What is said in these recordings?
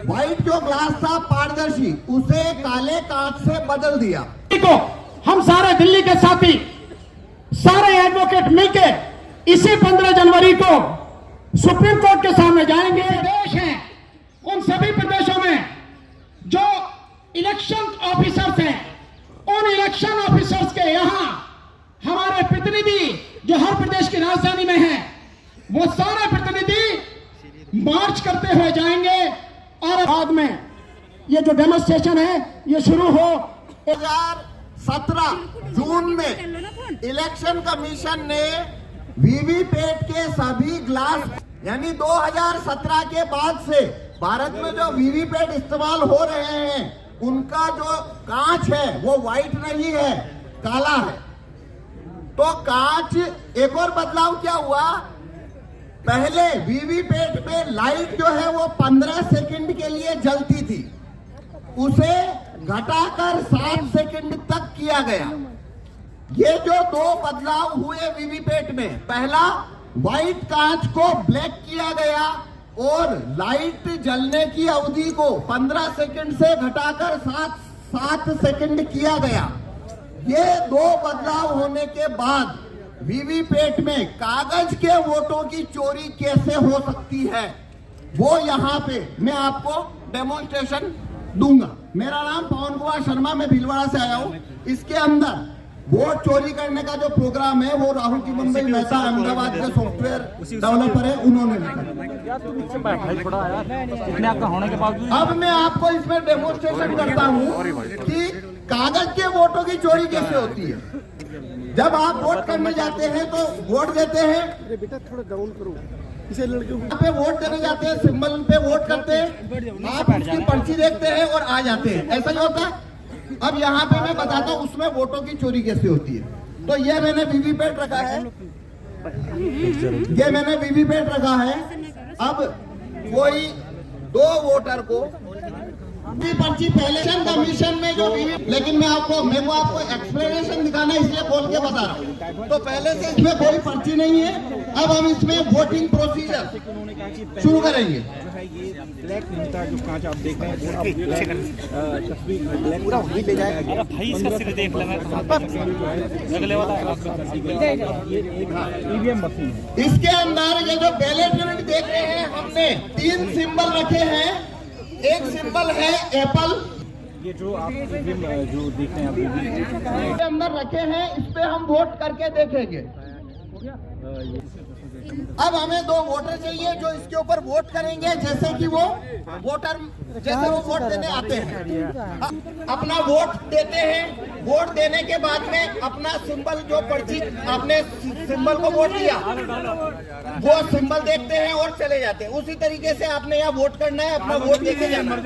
White जो glass था पारदर्शी, उसे काले कांच से बदल दिया। को हम सारे दिल्ली के साथी, सारे एडवोकेट मिलके इसी 15 जनवरी को सुप्रीम कोर्ट के सामने जाएंगे। देश हैं उन सभी प्रदेशों में जो इलेक्शन ऑफिसर्स हैं, उन इलेक्शन ऑफिसर्स के यहाँ हमारे प्रतिनिधि जो हर प्रदेश की राजधानी में हैं, वो सारे प्रतिनिधि मार्च करते हुए जाएंगे और बाद में ये जो डेमोन्स्ट्रेशन है ये शुरू हो। 2017 जून में इलेक्शन कमीशन ने वीवीपैट के सभी ग्लास, यानी 2017 के बाद से भारत में जो वीवीपैट इस्तेमाल हो रहे हैं उनका जो कांच है वो व्हाइट नहीं है, काला है। तो कांच, एक और बदलाव क्या हुआ, पहले वीवीपैट में लाइट जो है वो 15 सेकंड के लिए जलती थी, उसे घटाकर 7 सेकंड तक किया गया। ये जो दो बदलाव हुए वीवीपैट में, पहला व्हाइट कांच को ब्लैक किया गया और लाइट जलने की अवधि को 15 सेकंड से घटाकर 7 सेकंड किया गया। ये दो बदलाव होने के बाद वीवीपैट में कागज के वोटों की चोरी कैसे हो सकती है, वो यहाँ पे मैं आपको डेमोन्स्ट्रेशन दूंगा। मेरा नाम पवन कुमार शर्मा, मैं भीलवाड़ा से आया हूँ। इसके अंदर वोट चोरी करने का जो प्रोग्राम है वो राहुल की मुंबई मेहता अहमदाबाद के सॉफ्टवेयर डेवलपर है, उन्होंने लिखा। अब मैं आपको इसमें डेमोन्स्ट्रेशन करता हूँ कि कागज के वोटों की चोरी कैसे होती है। जब आप वोट करने जाते हैं तो वोट देते हैं, बेटा थोड़ा डाउन करो, इसे लड़के पे वोट देने जाते हैं, सिंबल पे वोट करते हैं, आप उसकी पर्ची देखते हैं और आ जाते हैं, ऐसा ही होता है। अब यहाँ पे मैं बताता हूँ उसमें वोटों की चोरी कैसे होती है। तो ये मैंने वीवीपैट रखा है, ये मैंने वीवीपैट रखा है। अब कोई दो वोटर को पर्ची पहले कमीशन में जो, लेकिन मैं आपको एक्सप्लेनेशन दिखाना इसलिए खोल के बता रहा हूँ। तो पहले से इसमें कोई पर्ची नहीं है। अब हम इसमें वोटिंग प्रोसीजर शुरू करेंगे। ब्लैक मिलता जो कांच आप देख रहे हैं, आप तस्वीर ब्लैक पूरा वहीं ले जाएगा। अरे भाई इसका सिर देख लेना, अगले वाला ईवीएम मशीन है। इसके अंदर ये जो बैलेट यूनिट देख रहे हैं, हमने 3 सिंबल रखे हैं। एक सिंबल है एप्पल, ये जो आप जो देख रहे हैं इसके अंदर रखे हैं, इस पे हम वोट करके देखेंगे। अब हमें 2 वोटर चाहिए जो इसके ऊपर वोट करेंगे, जैसे कि वो वोट देने आते हैं, अपना वोट देते हैं। वोट देने के बाद में अपना सिंबल, जो पर्ची आपने सिंबल को वोट दिया, वो सिंबल देखते हैं और चले जाते हैं। उसी तरीके से आपने यहाँ वोट करना है, अपना वोट देके जाना है।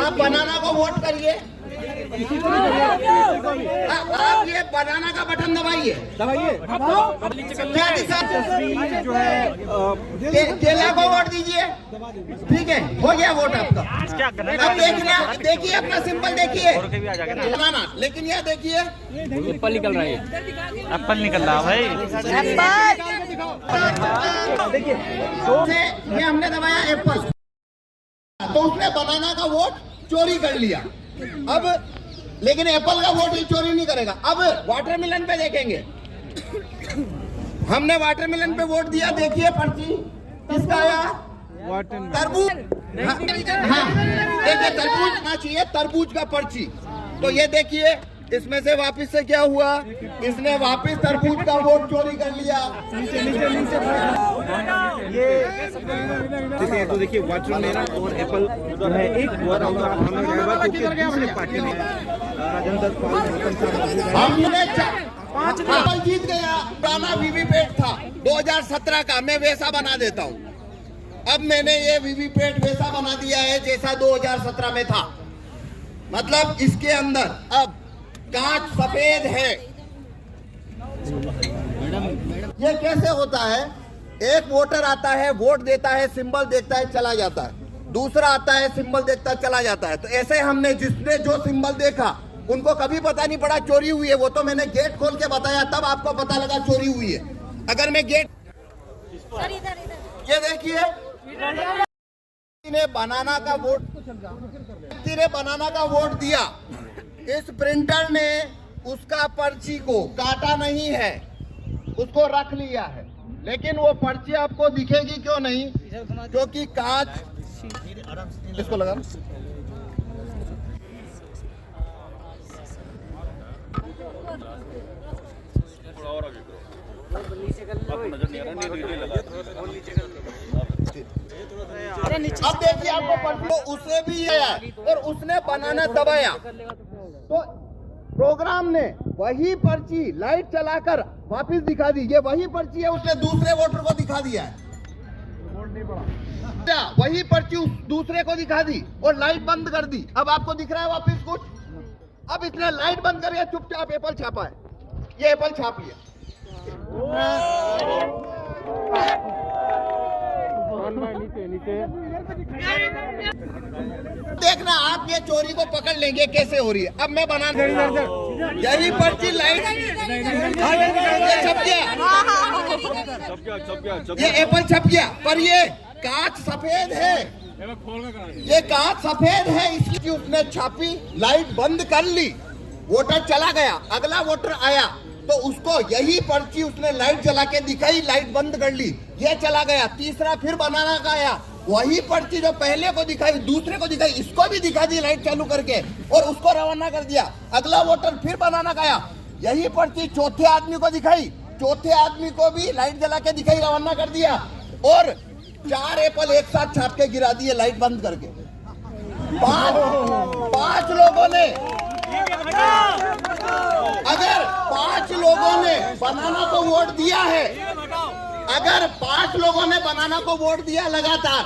आप बनाना को वोट करिए, आप ये बनाना का बटन दबाइए, जो है केला को वोट दीजिए। ठीक है, हो गया वोट आपका। अब देखिए अपना सिंबल देखिए, बनाना, लेकिन यह देखिए एप्पल निकल रहा है, एप्पल निकल रहा है भाई। देखिए ये हमने दबाया एप्पल, तो उसने बनाना का वोट चोरी कर लिया। अब लेकिन एप्पल का वोट ही चोरी नहीं करेगा। अब वाटरमेलन पे देखेंगे, हमने वाटरमेलन पे वोट दिया। देखिए पर्ची किसका आया, तरबूज। हाँ देखिए तरबूज आना चाहिए, तरबूज का पर्ची। तो ये देखिए इसमें से वापस से क्या हुआ, इसने वापस तरबूज का वोट चोरी कर लिया। ये तो देखिए वाटरमेलन और एप्पल जो है एक दूसरे पार्टी में हमने 5 एप्पल जीत गया। पुराना वीवीपैट था 2017 का, मैं वैसा बना देता हूँ। अब मैंने ये वीवीपैट वैसा बना दिया है जैसा 2017 में था। मतलब इसके अंदर अब कांच सफेद है। ये कैसे होता है, एक वोटर आता है, वोट देता है, सिंबल देखता है, चला जाता है। दूसरा आता है, सिंबल देखता है, चला जाता है। तो ऐसे हमने जिसने जो सिंबल देखा उनको कभी पता नहीं पड़ा चोरी हुई है। वो तो मैंने गेट खोल के बताया, तब आपको पता लगा चोरी हुई है। अगर मैं गेट, ये देखिए ने बनाना का वोट दिया, इस प्रिंटर ने उसका पर्ची को काटा नहीं है, उसको रख लिया है, लेकिन वो पर्ची आपको दिखेगी क्यों नहीं? क्योंकि कांच, इसको लगा अब देखिए आपको पर्ची, तो उसे भी ये है और उसने बनाना दबाया, तो प्रोग्राम ने वही पर्ची लाइट चलाकर वापस दिखा दी। ये वही पर्ची है, उसने दूसरे वोटर को दिखा दिया है, वही पर्ची उस दूसरे को दिखा दी और लाइट बंद कर दी। अब आपको दिख रहा है वापस कुछ? अब इसने लाइट बंद कर दिया, चुपचाप एप्पल छापा है, ये एप्पल छाप लिया। देखना आप ये चोरी को पकड़ लेंगे कैसे हो रही है। अब मैं बना यही पर्ची लाइट छप गया, ये एप्पल छप गया, पर ये कांच सफेद है, ये कांच सफेद है, इसलिए उसने छापी, लाइट बंद कर ली, वोटर चला गया, अगला वोटर आया तो उसको यही पर्ची उसने लाइट जला के दिखाई, लाइट बंद कर ली, ये चला गया, तीसरा फिर बनाना का आया, वही पर्ची जो पहले को दिखाई दूसरे को दिखाई, इसको भी दिखा दी लाइट चालू करके और उसको रवाना कर दिया। अगला वोटर फिर बनाना का आया, यही पर्ची चौथे आदमी को दिखाई, चौथे आदमी को भी लाइट जला के दिखाई, रवाना कर दिया और 4 एप्पल एक साथ छाप के गिरा दिए लाइट बंद करके। पांच लोगों ने, अगर 5 लोगों ने बनाना को वोट दिया है, अगर 5 लोगों ने बनाना को वोट दिया लगातार,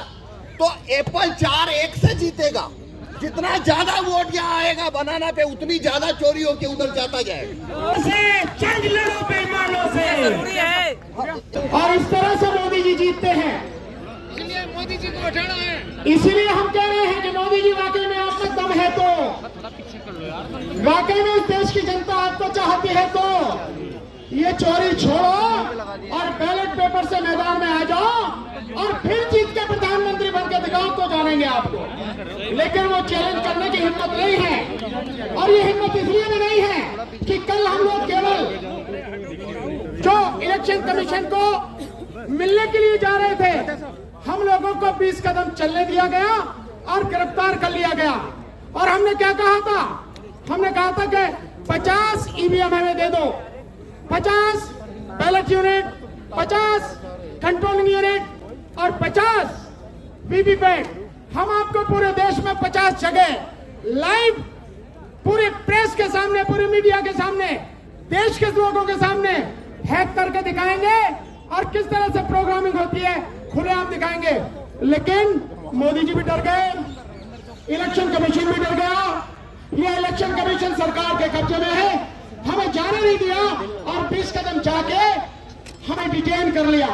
तो एप्पल 4-1 से जीतेगा। जितना ज्यादा वोट यहाँ आएगा बनाना पे, उतनी ज्यादा चोरी होके उधर जाता जाएगा। और इस तरह से मोदी जी जीतते हैं, इसलिए मोदी जी को बैठाना है। इसीलिए हम कह रहे हैं कि मोदी जी वाकई में आप में दम है, तो वाकई में इस देश की जनता आपको चाहती है, तो ये चोरी छोड़ो और बैलेट पेपर से मैदान में आ जाओ और फिर जीत के प्रधानमंत्री बन के दिखाओ, तो जानेंगे आपको। लेकिन वो चैलेंज करने की हिम्मत नहीं है, और ये हिम्मत इसलिए भी नहीं है कि कल हम लोग केवल जो इलेक्शन कमीशन को मिलने के लिए जा रहे थे, हम लोगों को 20 कदम चलने दिया गया और गिरफ्तार कर लिया गया। और हमने क्या कहा था? हमने कहा था कि 50 ईवीएम हमें दे दो, 50 बैलेट यूनिट, 50 कंट्रोलिंग यूनिट और 50 वीवीपैट। हम आपको पूरे देश में 50 जगह लाइव पूरे प्रेस के सामने, पूरे मीडिया के सामने, देश के लोगों के सामने हैक करके दिखाएंगे और किस तरह से प्रोग्रामिंग होती है खुलेआम दिखाएंगे। लेकिन मोदी जी भी डर गए, इलेक्शन कमीशन भी डर गया। ये इलेक्शन कमीशन सरकार के कब्जे में है, हमें जाने नहीं दिया और 20 कदम जाके हमें डिटेन कर लिया।